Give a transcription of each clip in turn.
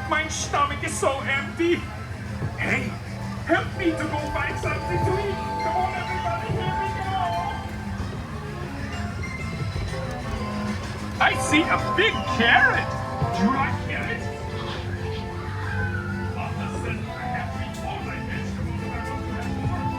My stomach is so empty. Hey, help me to go find something to eat. Come on, everybody, here we go. I see a big carrot. Do you like carrots? Listen, I have to eat all my vegetables if I want to have more.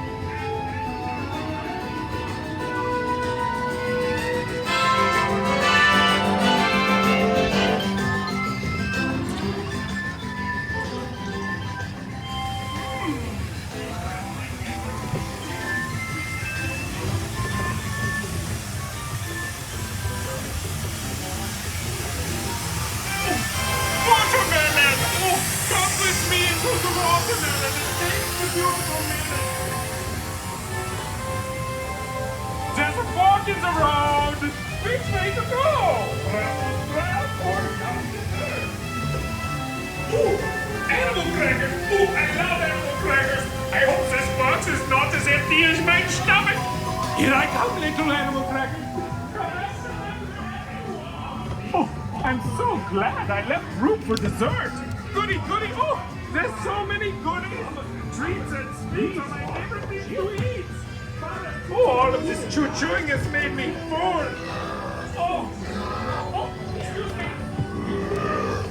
Watermelon! Oh, come with me into the watermelon and taste the beautiful melon. There's a Hawkins around. Which way to go? Left or down there? Ooh, animal crackers. Ooh, I love animal crackers. I hope this box is not as empty as my stomach. Here I come, little animal crackers. Oh, I'm so glad I left room for dessert. Goody, goody. Oh, there's so many goodies. Treats and sweets are my favorite thing to eat. Oh, all of this chewing has made me full. Oh, excuse me.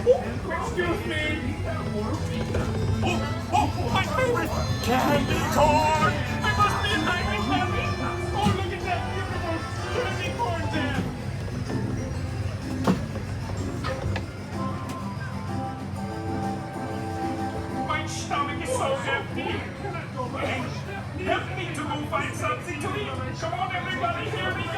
Oh, excuse me. Oh, my favorite candy corn. I must be in Heimlich happy. Oh, look at that beautiful candy corn there. My stomach is so empty. Hey, help me to go find something to eat. Come on, everybody, here we go.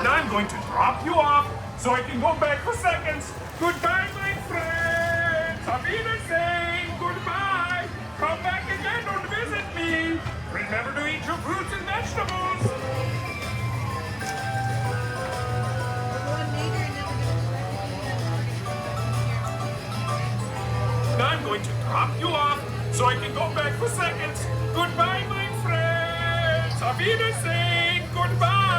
Now I'm going to drop you off so I can go back for seconds. Goodbye, my friends. Auf Wiedersehen. Goodbye. Come back again and visit me. Remember to eat your fruits and vegetables. Now I'm going to drop you off so I can go back for seconds. Goodbye, my friends. Auf Wiedersehen. Goodbye.